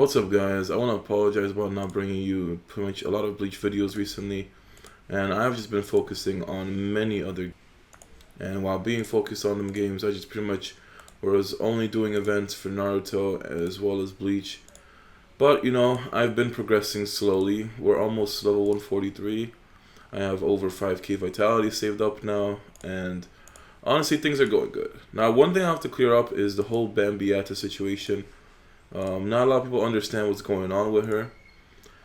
What's up, guys? I want to apologize about not bringing you pretty much a lot of Bleach videos recently, and I've just been focusing on many other. And while being focused on them games, I just pretty much was only doing events for Naruto as well as Bleach. But you know, I've been progressing slowly. We're almost level 143. I have over 5k vitality saved up now, and honestly, things are going good. Now, one thing I have to clear up is the whole Bambietta situation. Not a lot of people understand what's going on with her.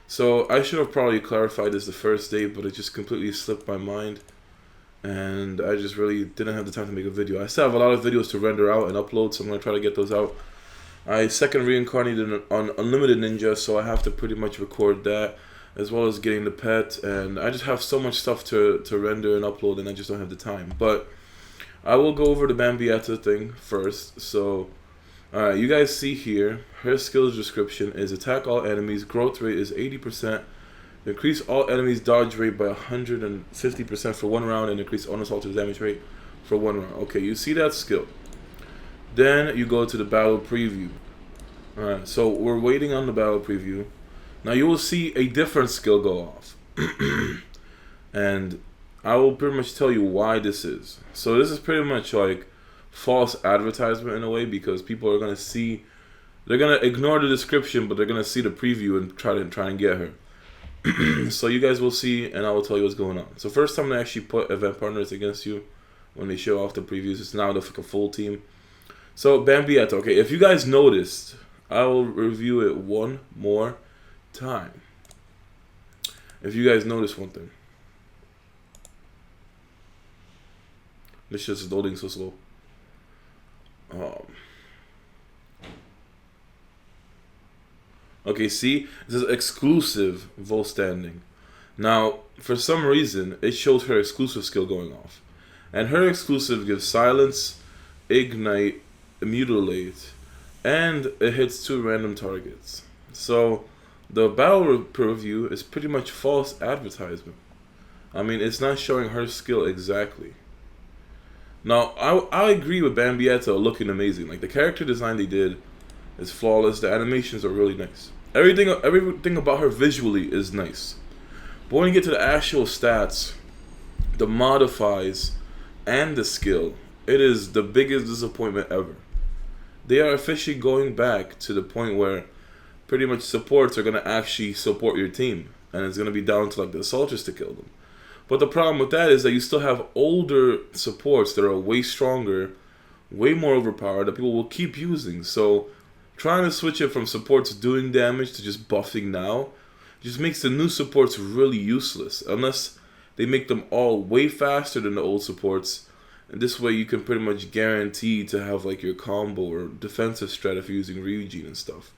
So I should have probably clarified this the first day, but it just completely slipped my mind. And I just really didn't have the time to make a video. I still have a lot of videos to render out and upload, so I'm going to try to get those out. I second reincarnated on Unlimited Ninja, so I have to pretty much record that, as well as getting the pet. And I just have so much stuff to render and upload, and I just don't have the time. But I will go over the Bambietta thing first. So alright, you guys see here, her skills description is attack all enemies, growth rate is 80%, increase all enemies dodge rate by 150% for 1 round, and increase unassaulted damage rate for 1 round. Okay, you see that skill. Then you go to the battle preview. Alright, so we're waiting on the battle preview. Now you will see a different skill go off. And I will pretty much tell you why this is. So this is pretty much like false advertisement in a way, because people are gonna see, they're gonna ignore the description, but they're gonna see the preview and try and get her. So you guys will see, and I will tell you what's going on. So first time they actually put event partners against you when they show off the previews, it's now like a full team. So Bambietta, okay, if you guys noticed, I will review it one more time. If you guys notice one thing, this shit's just loading so slow. Okay, see, it says exclusive Vol standing. Now, for some reason, it shows her exclusive skill going off, and her exclusive gives silence, ignite, mutilate, and it hits 2 random targets. So the battle preview is pretty much false advertisement. I mean, it's not showing her skill exactly. Now, I agree with Bambietta looking amazing. Like, the character design they did is flawless. The animations are really nice. Everything about her visually is nice. But when you get to the actual stats, the modifies, and the skill, it is the biggest disappointment ever. They are officially going back to the point where pretty much supports are going to actually support your team. And it's going to be down to like the soldiers to kill them. But the problem with that is that you still have older supports that are way stronger, way more overpowered, that people will keep using. So trying to switch it from supports doing damage to just buffing now just makes the new supports really useless, unless they make them all way faster than the old supports. And this way you can pretty much guarantee to have like your combo or defensive strat if you're using Ryujin and stuff.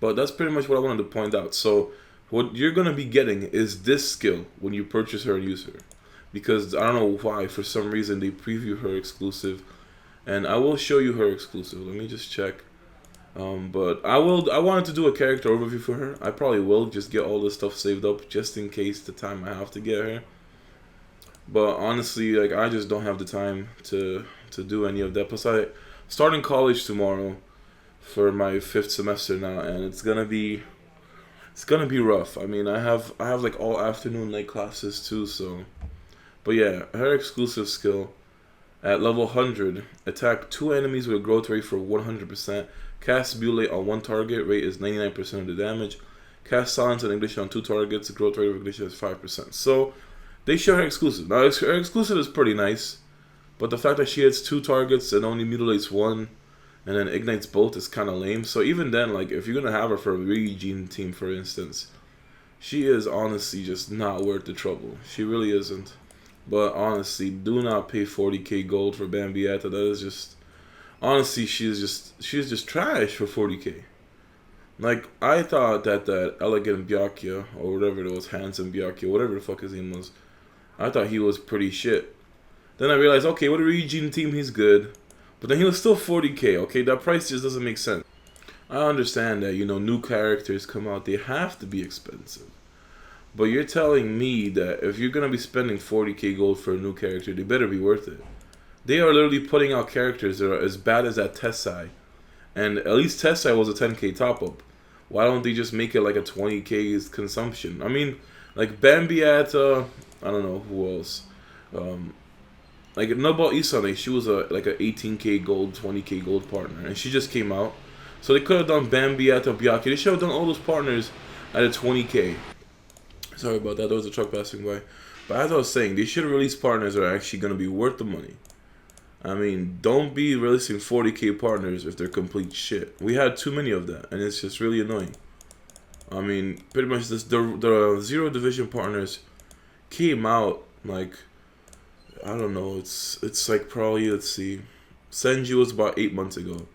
But that's pretty much what I wanted to point out. So what you're going to be getting is this skill when you purchase her and use her. Because I don't know why, for some reason, they preview her exclusive. And I will show you her exclusive. Let me just check. But I wanted to do a character overview for her. I probably will just get all this stuff saved up just in case the time I have to get her. But honestly, like, I just don't have the time to do any of that. Plus, I starting college tomorrow for my 5th semester now, and it's gonna be rough. I mean, I have like all afternoon night classes too, so. But yeah, her exclusive skill at level 100, attack 2 enemies with a growth rate for 100%. Cast Mutilate on 1 target, rate is 99% of the damage. Cast Silence and Ignition on 2 targets, the growth rate of Ignition is 5%. So they show her exclusive. Now her exclusive is pretty nice, but the fact that she hits 2 targets and only mutilates 1, and then ignites both is kind of lame. So even then, like, if you're gonna have her for a Ryujin team, for instance, she is honestly just not worth the trouble. She really isn't. But honestly, do not pay 40k gold for Bambietta. That is just, honestly, she's just trash for 40k. Like, I thought that elegant Byakuya, or whatever it was, handsome Byakuya, whatever the fuck his name was, I thought he was pretty shit. Then I realized, okay, with a Ryujin team, he's good. But then he was still 40k, okay? That price just doesn't make sense. I understand that, you know, new characters come out, they have to be expensive. But you're telling me that if you're going to be spending 40k gold for a new character, they better be worth it. They are literally putting out characters that are as bad as that Tessai. And at least Tessai was a 10k top-up. Why don't they just make it like a 20K consumption? I mean, like Bambietta, I don't know who else. Like Nobel Isane, she was like a 18K gold, 20K gold partner, and she just came out. So they could have done Bambietta, Byaki. They should have done all those partners at a 20K. Sorry about that. There was a truck passing by. But as I was saying, they should release partners that are actually going to be worth the money. I mean, don't be releasing 40K partners if they're complete shit. We had too many of that, and it's just really annoying. I mean, pretty much the Zero Division partners came out like, I don't know, it's like probably, let's see, Senju was about 8 months ago.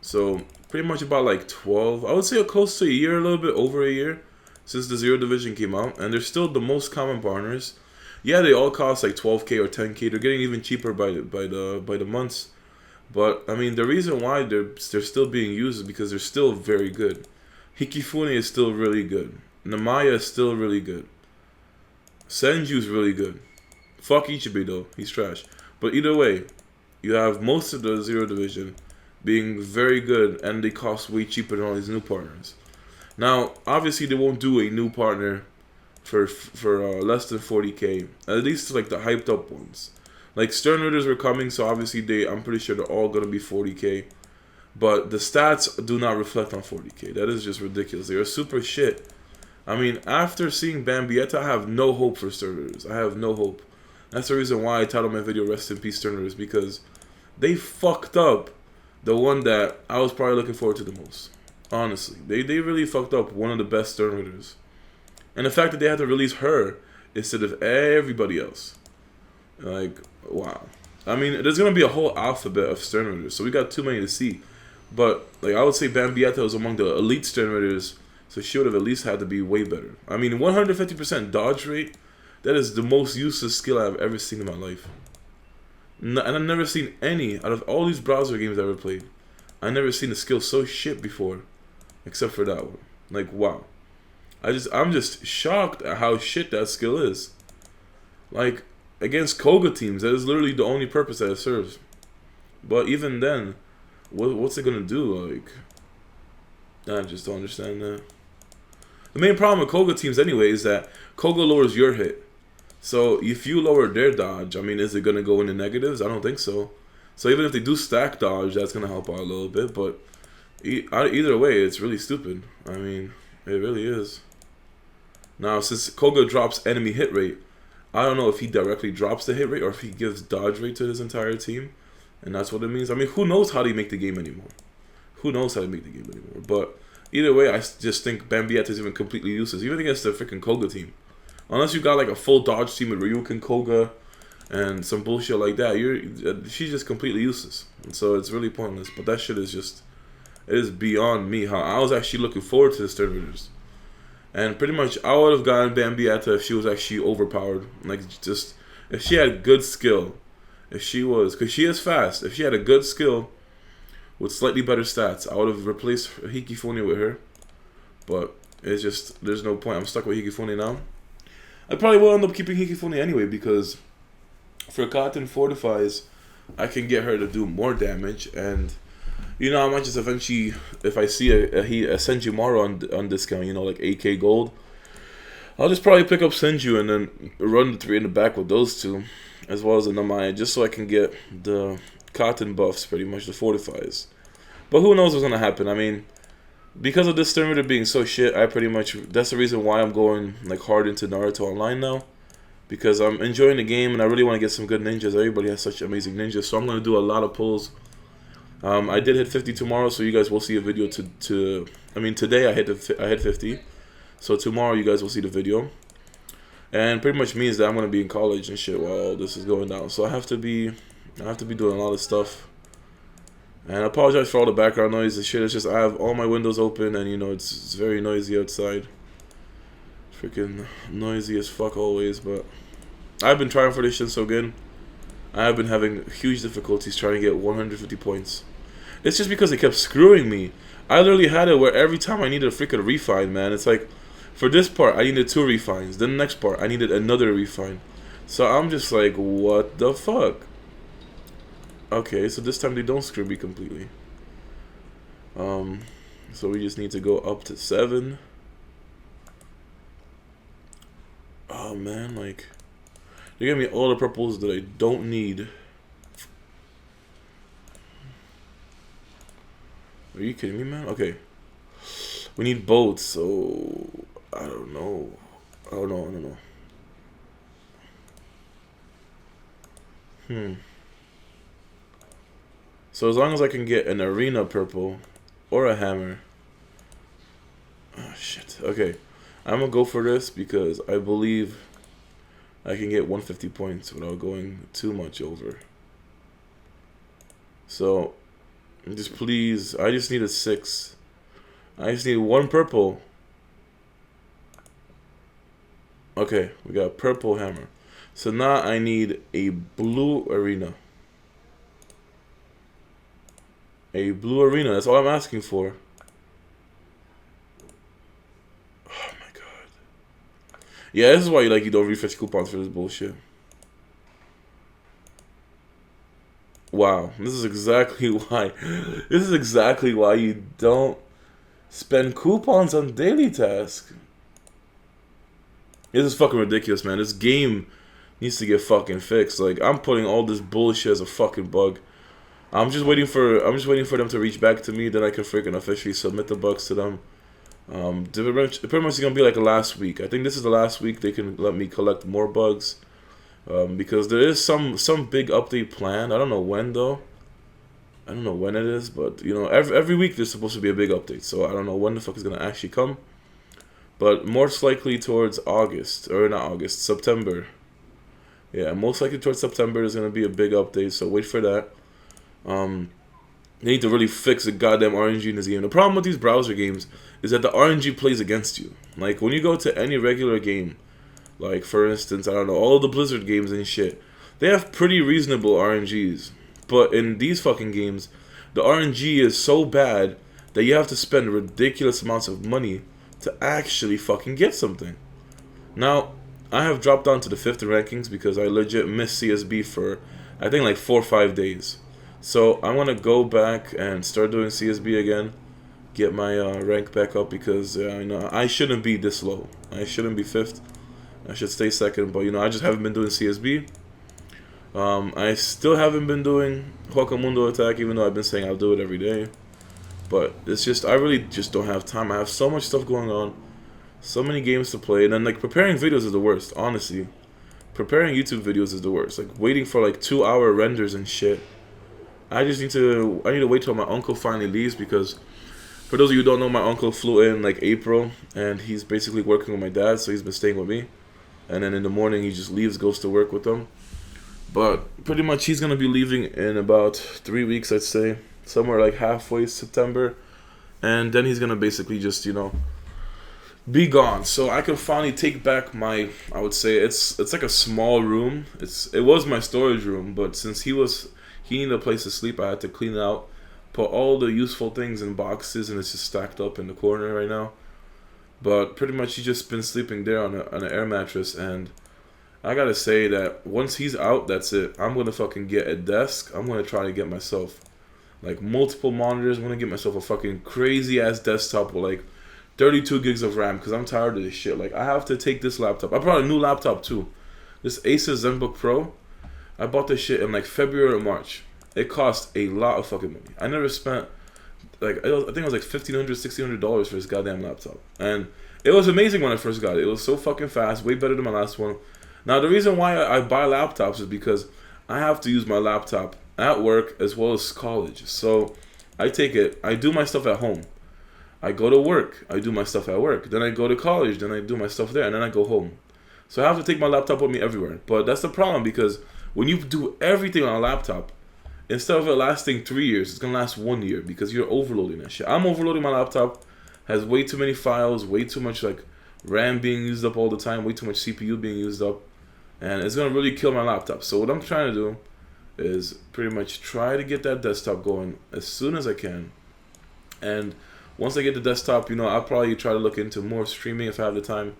So pretty much about like 12, I would say close to a year, a little bit over a year since the Zero Division came out, and they're still the most common partners. Yeah, they all cost like 12K or 10K. They're getting even cheaper by the months. But I mean, the reason why they're still being used is because they're still very good. Hikifune is still really good. Namaya is still really good. Senju's really good. Fuck Ichibe though, he's trash. But either way, you have most of the Zero Division being very good, and they cost way cheaper than all these new partners. Now, obviously, they won't do a new partner for less than 40K. At least like the hyped up ones. Like Sternritters were coming, so obviously I'm pretty sure they're all gonna be 40K. But the stats do not reflect on 40K. That is just ridiculous. They are super shit. I mean, after seeing Bambietta, I have no hope for Sternritters. I have no hope. That's the reason why I titled my video "Rest in Peace Sternritters," because they fucked up the one that I was probably looking forward to the most. Honestly, they really fucked up one of the best Sternritters. And the fact that they had to release her instead of everybody else. Like, wow. I mean, there's going to be a whole alphabet of Sternritters, so we got too many to see. But, like, I would say Bambietta was among the elite Sternritters, so she would have at least had to be way better. I mean, 150% dodge rate, that is the most useless skill I've ever seen in my life. And I've never seen any, out of all these browser games I've ever played, I've never seen a skill so shit before, except for that one. Like, wow. I'm just shocked at how shit that skill is. Like, against Koga teams, that is literally the only purpose that it serves. But even then, what's it gonna do? Like, I just don't understand that. The main problem with Koga teams anyway is that Koga lowers your hit. So if you lower their dodge, I mean, is it gonna go into negatives? I don't think so. So even if they do stack dodge, that's gonna help out a little bit. But either way, it's really stupid. I mean, it really is. Now, since Koga drops enemy hit rate, I don't know if he directly drops the hit rate or if he gives dodge rate to his entire team. And that's what it means. I mean, who knows how they make the game anymore? Who knows how to make the game anymore? But either way, I just think Bambietta is even completely useless. Even against the freaking Koga team. Unless you got like a full dodge team with Ryuken Koga and some bullshit like that, she's just completely useless. And so it's really pointless. But that shit is just, it is beyond me how I was actually looking forward to the Sternritters. And pretty much, I would have gotten Bambietta if she was actually overpowered. Like, just, if she had good skill. If she was, because she is fast. If she had a good skill with slightly better stats, I would have replaced Hikifune with her. But it's just, there's no point. I'm stuck with Hikifune now. I probably will end up keeping Hikifune anyway, because for Cotton Fortifies, I can get her to do more damage. And you know, I might just eventually, if I see a Senju on discount, you know, like 8K gold, I'll just probably pick up Senju and then run the 3 in the back with those two, as well as the Namaya, just so I can get the Cotton buffs, pretty much, the Fortifies. But who knows what's going to happen. I mean, because of this Sternritter being so shit, that's the reason why I'm going like hard into Naruto Online now. Because I'm enjoying the game and I really want to get some good ninjas. Everybody has such amazing ninjas, so I'm going to do a lot of pulls. I did hit 50 tomorrow, so you guys will see a video I mean, today I hit 50. So tomorrow you guys will see the video. And pretty much means that I'm going to be in college and shit while all this is going down. So I have to be doing a lot of stuff. And I apologize for all the background noise and shit. It's just I have all my windows open and, you know, it's very noisy outside. Freaking noisy as fuck always, but I've been trying for this shit so good. I have been having huge difficulties trying to get 150 points. It's just because they kept screwing me. I literally had it where every time I needed a freaking refine, man. It's like, for this part, I needed 2 refines. Then the next part, I needed another refine. So I'm just like, what the fuck? Okay, so this time they don't screw me completely. So we just need to go up to 7. Oh man, like they gave me all the purples that I don't need. Are you kidding me, man? Okay. We need boats, so I don't know. I don't know. So as long as I can get an arena purple or a hammer. Oh shit. Okay. I'm gonna go for this because I believe I can get 150 points without going too much over. So just please, I just need a 6. I just need 1 purple. Okay, we got a purple hammer. So now I need a blue arena. A blue arena, that's all I'm asking for. Oh my god. Yeah, this is why you don't refresh coupons for this bullshit. Wow, this is exactly why. This is exactly why you don't spend coupons on daily tasks. This is fucking ridiculous, man. This game needs to get fucking fixed. Like, I'm putting all this bullshit as a fucking bug. I'm just waiting for them to reach back to me, then I can freaking officially submit the bugs to them. Pretty much it's gonna be like last week. I think this is the last week they can let me collect more bugs. Because there is some big update planned. I don't know when though. I don't know when it is, but you know, every week there's supposed to be a big update. So I don't know when the fuck is gonna actually come. But most likely towards August, or not August, September. Yeah, most likely towards September there's gonna be a big update. So wait for that. They need to really fix the goddamn RNG in this game. The problem with these browser games is that the RNG plays against you. Like when you go to any regular game, like for instance, I don't know, all the Blizzard games and shit, they have pretty reasonable RNGs. But in these fucking games, the RNG is so bad that you have to spend ridiculous amounts of money to actually fucking get something. Now, I have dropped down to the 5th rankings because I legit missed CSB for, I think, like 4 or 5 days. So I'm gonna go back and start doing CSB again, get my rank back up because you know, I shouldn't be this low. I shouldn't be 5th. I should stay 2nd, but you know, I just haven't been doing CSB. I still haven't been doing Huacamundo attack, even though I've been saying I'll do it every day. But it's just, I really just don't have time. I have so much stuff going on, so many games to play, and then like preparing videos is the worst, honestly. Preparing YouTube videos is the worst. Like waiting for like 2-hour renders and shit. I need to wait till my uncle finally leaves because, for those of you who don't know, my uncle flew in like April, and he's basically working with my dad, so he's been staying with me. And then in the morning he just leaves, goes to work with them. But pretty much he's gonna be leaving in about 3 weeks, I'd say, somewhere like halfway September, and then he's gonna basically just, you know, be gone. So I can finally take back my, I would say it's like a small room. It was my storage room, but since he needed a place to sleep, I had to clean it out, put all the useful things in boxes, and it's just stacked up in the corner right now. But pretty much he's just been sleeping there on an air mattress, and I gotta say that once he's out, that's it. I'm gonna fucking get a desk. I'm gonna try to get myself like multiple monitors. I'm gonna get myself a fucking crazy ass desktop with like 32 gigs of RAM because I'm tired of this shit. Like I have to take this laptop. I brought a new laptop too. This ASUS ZENBOOK Pro. I bought this shit in like February or March. It cost a lot of fucking money. I never spent like, I think it was like $1,500, $1,600 for this goddamn laptop. And it was amazing when I first got it. It was so fucking fast, way better than my last one. Now, the reason why I buy laptops is because I have to use my laptop at work as well as college. So I take it, I do my stuff at home. I go to work, I do my stuff at work. Then I go to college, then I do my stuff there, and then I go home. So I have to take my laptop with me everywhere. But that's the problem because when you do everything on a laptop, instead of it lasting 3 years, it's going to last 1 year because you're overloading that shit. I'm overloading my laptop, has way too many files, way too much like RAM being used up all the time, way too much CPU being used up. And it's going to really kill my laptop. So what I'm trying to do is pretty much try to get that desktop going as soon as I can. And once I get the desktop, you know, I'll probably try to look into more streaming if I have the time.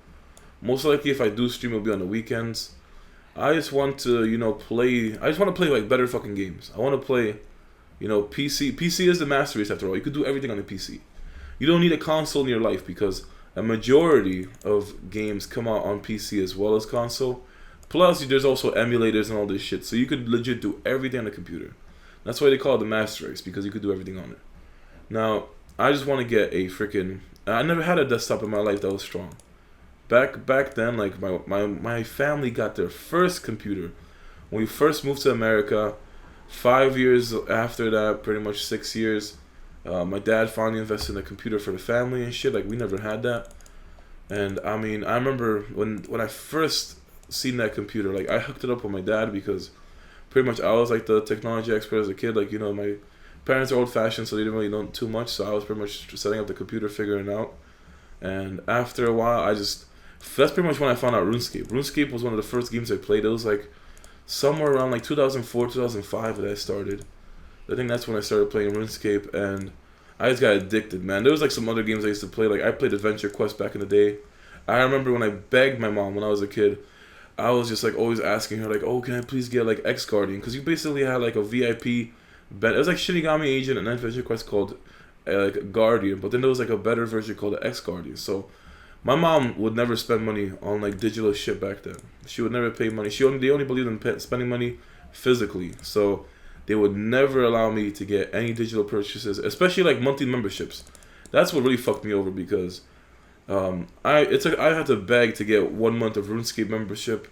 Most likely if I do stream, it'll be on the weekends. I just want to, you know, play like better fucking games. I want to play, you know, PC. PC is the master race after all. You could do everything on the PC. You don't need a console in your life because a majority of games come out on PC as well as console. Plus, there's also emulators and all this shit, so you could legit do everything on a computer. That's why they call it the Master Race, because you could do everything on it. Now, I just want to get a freaking... I never had a desktop in my life that was strong. Back then, like, my family got their first computer when we first moved to America. 5 years after that, pretty much 6 years, my dad finally invested in a computer for the family and shit. Like, we never had that. And I mean, I remember when I first seen that computer, like, I hooked it up with my dad because pretty much I was like the technology expert as a kid. Like, you know, my parents are old fashioned, so they didn't really know too much, so I was pretty much setting up the computer, figuring it out. And after a while, that's pretty much when I found out RuneScape. RuneScape was one of the first games I played. It was like somewhere around like 2004, 2005 that I started. I think that's when I started playing RuneScape, and I just got addicted, man. There was like some other games I used to play. Like, I played Adventure Quest back in the day. I remember when I begged my mom when I was a kid, I was just like always asking her, like, oh, can I please get like X Guardian? Because you basically had like a VIP. It was like Shinigami Agent and Adventure Quest called like Guardian, but then there was like a better version called the X Guardian. So my mom would never spend money on like digital shit back then. She would never pay money. They only believed in spending money physically. So they would never allow me to get any digital purchases, especially like monthly memberships. That's what really fucked me over because I had to beg to get 1 month of RuneScape membership.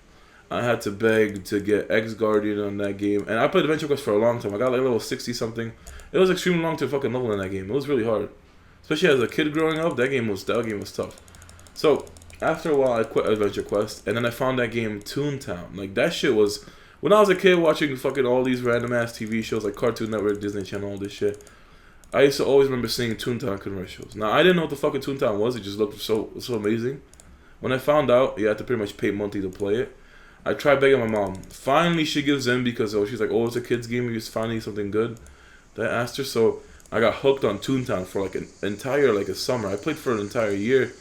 I had to beg to get X Guardian on that game, and I played Adventure Quest for a long time. I got like level 60 something. It was extremely long to fucking level in that game. It was really hard, especially as a kid growing up. That game was tough. So after a while, I quit Adventure Quest, and then I found that game Toontown. Like, that shit was, when I was a kid watching fucking all these random ass TV shows like Cartoon Network, Disney Channel, all this shit. I used to always remember seeing Toontown commercials. Now, I didn't know what the fucking Toontown was. It just looked so amazing. When I found out, you had to pretty much pay monthly to play it. I tried begging my mom. Finally, she gives in because she's like, oh, it's a kid's game. You just finally something good. I asked her, so I got hooked on Toontown for like an entire, like a summer. I played for an entire year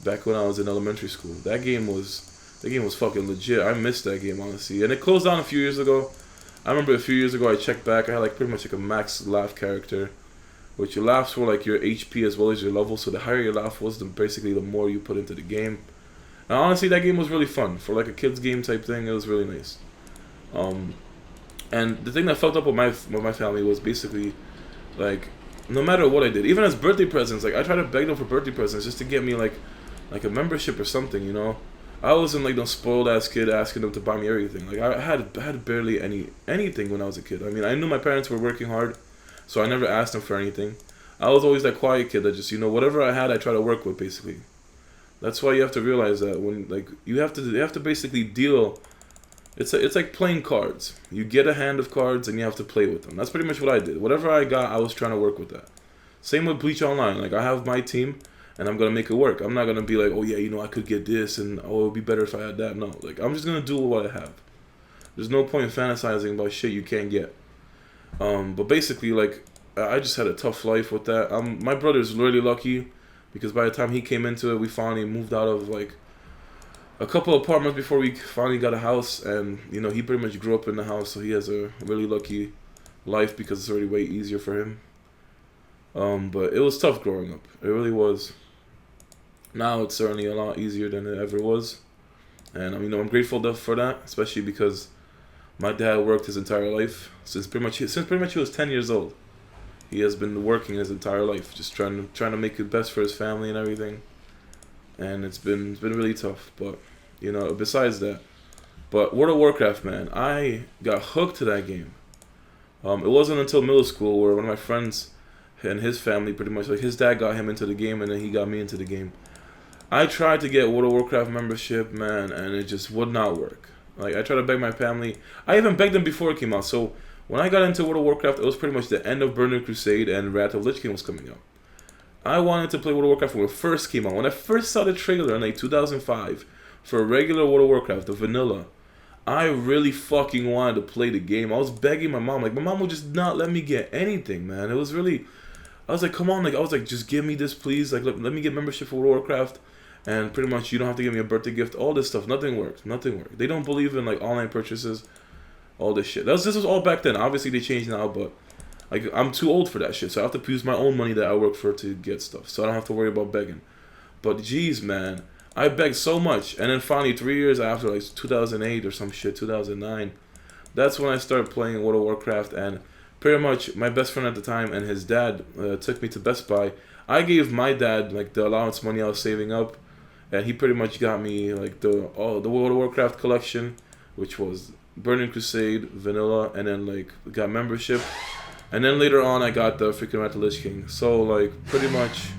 back when I was in elementary school. That game was fucking legit. I missed that game, honestly. And it closed down a few years ago. I remember a few years ago I checked back. I had like pretty much like a max laugh character, which your laughs were like your HP as well as your level. So the higher your laugh was, basically the more you put into the game. And honestly, that game was really fun. For like a kid's game type thing, it was really nice. And the thing that fucked up with my family was basically, like, no matter what I did, even as birthday presents, like, I tried to beg them for birthday presents just to get me, like a membership or something, you know? I wasn't, like, no spoiled-ass kid asking them to buy me everything. Like, I had barely anything when I was a kid. I mean, I knew my parents were working hard, so I never asked them for anything. I was always that quiet kid that just, you know, whatever I had, I try to work with, basically. That's why you have to realize that when, like, you have to basically deal. It's like playing cards. You get a hand of cards and you have to play with them. That's pretty much what I did. Whatever I got, I was trying to work with that. Same with Bleach Online. Like, I have my team and I'm gonna make it work. I'm not gonna be like, oh yeah, you know, I could get this and oh, it would be better if I had that. No, like, I'm just gonna do what I have. There's no point in fantasizing about shit you can't get. But basically, like, I just had a tough life with that. My brother's really lucky, because by the time he came into it, we finally moved out of, like, a couple apartments before we finally got a house. And, you know, he pretty much grew up in the house, so he has a really lucky life because it's already way easier for him. But it was tough growing up. It really was. Now it's certainly a lot easier than it ever was. And, you know, I'm grateful for that, especially because my dad worked his entire life. Since pretty much he was 10 years old. He has been working his entire life, just trying to make it best for his family and everything, and it's been really tough. But, you know, besides that, but World of Warcraft, man, I got hooked to that game. It wasn't until middle school where one of my friends and his family, pretty much, like, his dad got him into the game, and then he got me into the game. I tried to get World of Warcraft membership, man, and it just would not work. Like, I tried to beg my family. I even begged them before it came out. So when I got into World of Warcraft, it was pretty much the end of Burning Crusade and Wrath of Lich King was coming out. I wanted to play World of Warcraft when it first came out. When I first saw the trailer in like 2005 for a regular World of Warcraft, the vanilla, I really fucking wanted to play the game. I was begging my mom. Like, my mom would just not let me get anything, man. It was really... I was like, come on. Like, I was like, just give me this, please. Like, let me get membership for World of Warcraft. And pretty much, you don't have to give me a birthday gift. All this stuff. Nothing worked. Nothing worked. They don't believe in, like, online purchases. All this shit. This was all back then. Obviously, they changed now, but Like, I'm too old for that shit, so I have to use my own money that I work for to get stuff, so I don't have to worry about begging. But jeez, man, I begged so much, and then finally 3 years after, like 2008 or some shit, 2009, that's when I started playing World of Warcraft, and pretty much my best friend at the time and his dad took me to Best Buy. I gave my dad like the allowance money I was saving up, and he pretty much got me like the World of Warcraft collection, which was Burning Crusade, Vanilla, and then like got membership. And then later on, I got the freaking Rat the Lich King. So like pretty much,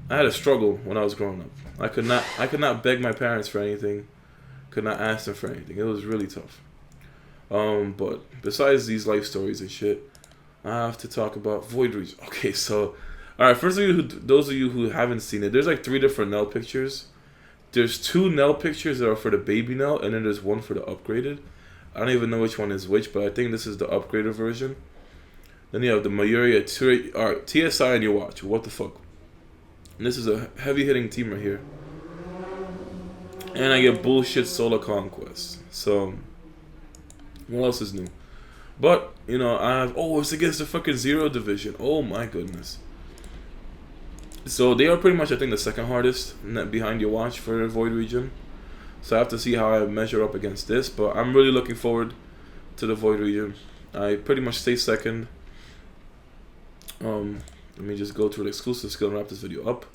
I had a struggle when I was growing up. I could not beg my parents for anything. Could not ask them for anything. It was really tough. But besides these life stories and shit, I have to talk about Void Region. Okay, so all right. First of you, those of you who haven't seen it, there's like 3 different Nell pictures. There's 2 Nell pictures that are for the baby Nell, and then there's one for the upgraded. I don't even know which one is which, but I think this is the upgraded version. Then you have the Mayuri, TSI, and your watch. What the fuck? And this is a heavy hitting team right here. And I get bullshit solo conquest. So, what else is new? But, you know, I have... Oh, it's against the fucking Zero Division. Oh my goodness. So, they are pretty much, I think, the second hardest behind your watch for Void Region. So, I have to see how I measure up against this. But I'm really looking forward to the Void Region. I pretty much stay second. Let me just go to the exclusive skill and wrap this video up.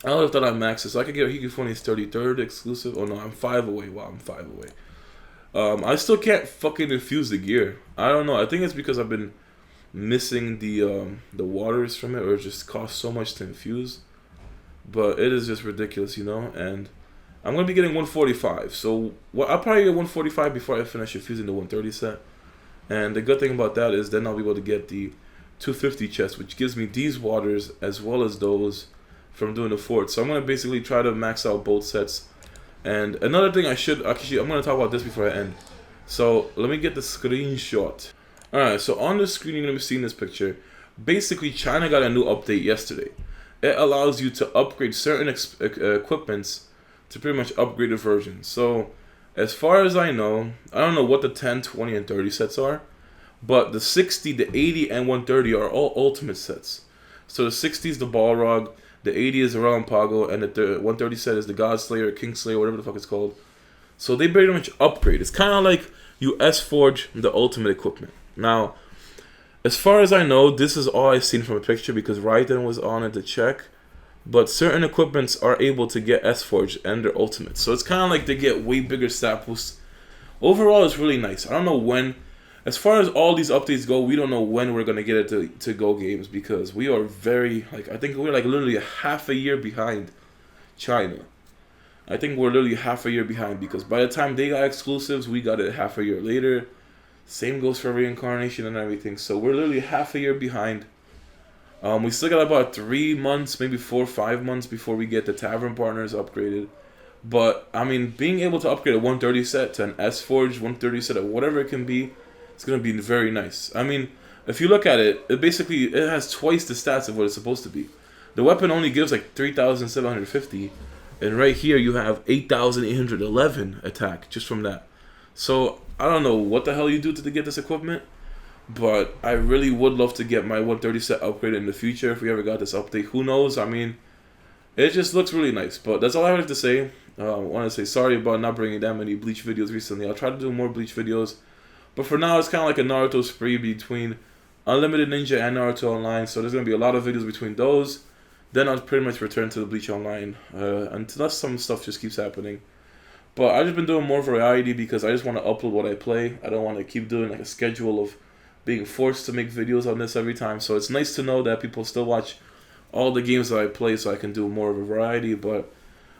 I don't know if that I max it, so I could get Hikifuni's 33rd exclusive. Oh no, I'm 5 away. Wow, I'm 5 away. I still can't fucking infuse the gear. I don't know. I think it's because I've been missing the waters from it, or it just costs so much to infuse. But it is just ridiculous, you know. And I'm gonna be getting 145. So I'll probably get 145 before I finish infusing the 130 set. And the good thing about that is then I'll be able to get the 250 chest, which gives me these waters as well as those from doing the fort. So I'm going to basically try to max out both sets. And another thing I'm going to talk about this before I end. So let me get the screenshot. Alright, so on the screen you're going to be seeing this picture. Basically, China got a new update yesterday. It allows you to upgrade certain equipments to pretty much upgraded versions. So as far as I don't know what the 10, 20, and 30 sets are. But the 60, the 80, and 130 are all ultimate sets. So the 60 is the Balrog, the 80 is the Relampago, and the 130 set is the Godslayer, Kingslayer, whatever the fuck it's called. So they pretty much upgrade. It's kind of like you S-Forge the ultimate equipment. Now, as far as I know, this is all I've seen from a picture because Raiden was on it to check. But certain equipments are able to get S-Forged and their ultimate. So it's kind of like they get way bigger stat boosts. Overall, it's really nice. I don't know when... As far as all these updates go, we don't know when we're going to get it to Go Games because we are very, like, I think we're like literally half a year behind China. I think we're literally half a year behind because by the time they got exclusives, we got it half a year later. Same goes for Reincarnation and everything. So we're literally half a year behind. We still got about 3 months, maybe 4 or 5 months before we get the Tavern Partners upgraded. But, I mean, being able to upgrade a 130 set to an S-Forge 130 set or whatever it can be, it's going to be very nice. I mean, if you look at it, it has twice the stats of what it's supposed to be. The weapon only gives like 3,750, and right here you have 8,811 attack just from that. So, I don't know what the hell you do to get this equipment, but I really would love to get my 130 set upgraded in the future if we ever got this update. Who knows? I mean, it just looks really nice. But that's all I have to say. I want to say sorry about not bringing that many Bleach videos recently. I'll try to do more Bleach videos. But for now, it's kind of like a Naruto spree between Unlimited Ninja and Naruto Online. So there's going to be a lot of videos between those. Then I'll pretty much return to the Bleach Online. Unless some stuff just keeps happening. But I've just been doing more variety because I just want to upload what I play. I don't want to keep doing like a schedule of being forced to make videos on this every time. So it's nice to know that people still watch all the games that I play so I can do more of a variety. But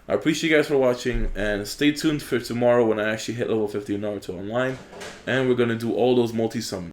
I appreciate you guys for watching, and stay tuned for tomorrow when I actually hit level 50 in Naruto Online, and we're going to do all those multi-summons.